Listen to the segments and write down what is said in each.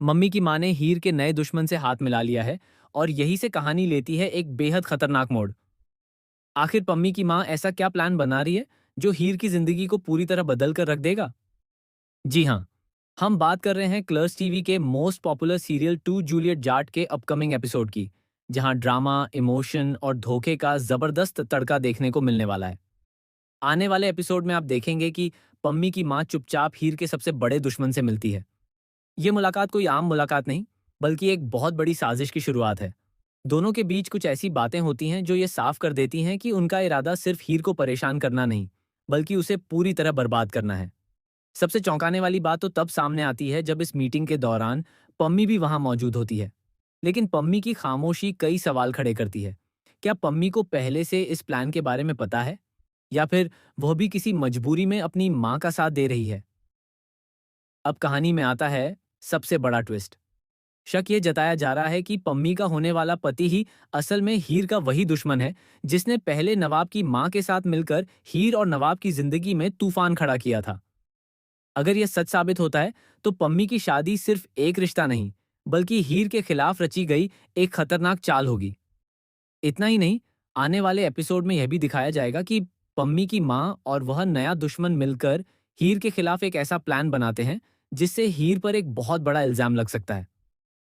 Mummy की माँ ने हीर के नए दुश्मन से हाथ मिला लिया है और यही से कहानी लेती है एक बेहद खतरनाक मोड़। आखिर पम्मी की माँ ऐसा क्या प्लान बना रही है जो हीर की जिंदगी को पूरी तरह बदल कर रख देगा? जी हाँ, हम बात कर रहे हैं क्लर्स टीवी के मोस्ट पॉपुलर सीरियल टू जूलियट जाट के अपकमिंग एपिसोड की, जहां ड्रामा, इमोशन और धोखे का जबरदस्त तड़का देखने को मिलने वाला है। आने वाले एपिसोड में आप देखेंगे कि पम्मी की माँ चुपचाप हीर के सबसे बड़े दुश्मन से मिलती है। ये मुलाकात कोई आम मुलाकात नहीं, बल्कि एक बहुत बड़ी साजिश की शुरुआत है। दोनों के बीच कुछ ऐसी बातें होती हैं जो ये साफ कर देती हैं कि उनका इरादा सिर्फ हीर को परेशान करना नहीं, बल्कि उसे पूरी तरह बर्बाद करना है। सबसे चौंकाने वाली बात तो तब सामने आती है जब इस मीटिंग के दौरान पम्मी भी वहां मौजूद होती है। लेकिन पम्मी की खामोशी कई सवाल खड़े करती है। क्या पम्मी को पहले से इस प्लान के बारे में पता है, या फिर वह भी किसी मजबूरी में अपनी माँ का साथ दे रही है? अब कहानी में आता है सबसे बड़ा ट्विस्ट। शक ये जताया जा रहा है कि पम्मी का होने वाला पति ही असल में हीर का वही दुश्मन है जिसने पहले नवाब की मां के साथ मिलकर हीर और नवाब की जिंदगी में तूफान खड़ा किया था। अगर यह सच साबित होता है तो पम्मी की शादी सिर्फ एक रिश्ता नहीं, बल्कि हीर के खिलाफ रची गई एक खतरनाक चाल होगी। इतना ही नहीं, आने वाले एपिसोड में यह भी दिखाया जाएगा कि पम्मी की मां और वह नया दुश्मन मिलकर हीर के खिलाफ एक ऐसा प्लान बनाते हैं जिससे हीर पर एक बहुत बड़ा इल्जाम लग सकता है।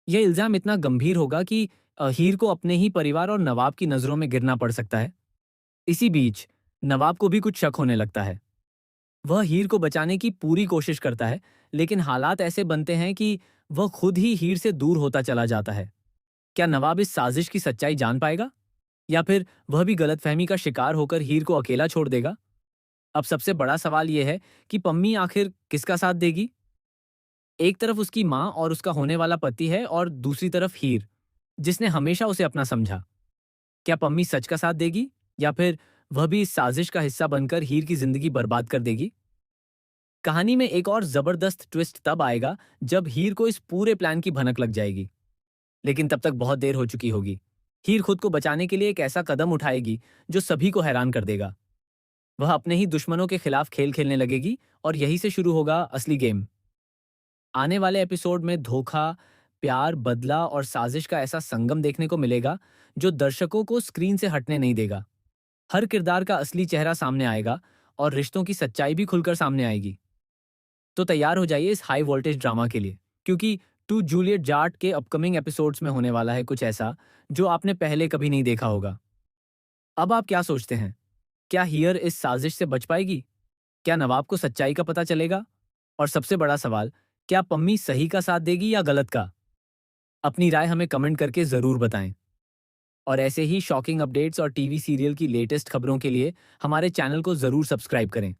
यह इल्जाम इतना गंभीर होगा कि हीर को अपने ही परिवार और नवाब की नजरों में गिरना पड़ सकता है। इसी बीच नवाब को भी कुछ शक होने लगता है। वह हीर को बचाने की पूरी कोशिश करता है, लेकिन हालात ऐसे बनते हैं कि वह खुद ही हीर से दूर होता चला जाता है। क्या नवाब इस साजिश की सच्चाई जान पाएगा, या फिर वह भी गलतफहमी का शिकार होकर हीर को अकेला छोड़ देगा? अब सबसे बड़ा सवाल यह है कि पम्मी आखिर किसका साथ देगी? एक तरफ उसकी माँ और उसका होने वाला पति है, और दूसरी तरफ हीर, जिसने हमेशा उसे अपना समझा। क्या पम्मी सच का साथ देगी, या फिर वह भी इस साजिश का हिस्सा बनकर हीर की जिंदगी बर्बाद कर देगी? कहानी में एक और जबरदस्त ट्विस्ट तब आएगा जब हीर को इस पूरे प्लान की भनक लग जाएगी। लेकिन तब तक बहुत देर हो चुकी होगी। हीर खुद को बचाने के लिए एक ऐसा कदम उठाएगी जो सभी को हैरान कर देगा। वह अपने ही दुश्मनों के खिलाफ खेल खेलने लगेगी, और यहीं से शुरू होगा असली गेम। आने वाले एपिसोड में धोखा, प्यार, बदला और साजिश का ऐसा संगम देखने को मिलेगा जो दर्शकों को स्क्रीन से हटने नहीं देगा। हर किरदार का असली चेहरा सामने आएगा, और रिश्तों की सच्चाई भी खुलकर सामने आएगी। तो तैयार हो जाइए इस हाई वोल्टेज ड्रामा के लिए, क्योंकि टू जूलियट जाट के अपकमिंग एपिसोड्स में होने वाला है कुछ ऐसा जो आपने पहले कभी नहीं देखा होगा। अब आप क्या सोचते हैं? क्या हियर इस साजिश से बच पाएगी? क्या नवाब को सच्चाई का पता चलेगा? और सबसे बड़ा सवाल, क्या पम्मी सही का साथ देगी या गलत का? अपनी राय हमें कमेंट करके जरूर बताएं। और ऐसे ही शॉकिंग अपडेट्स और टीवी सीरियल की लेटेस्ट खबरों के लिए हमारे चैनल को जरूर सब्सक्राइब करें।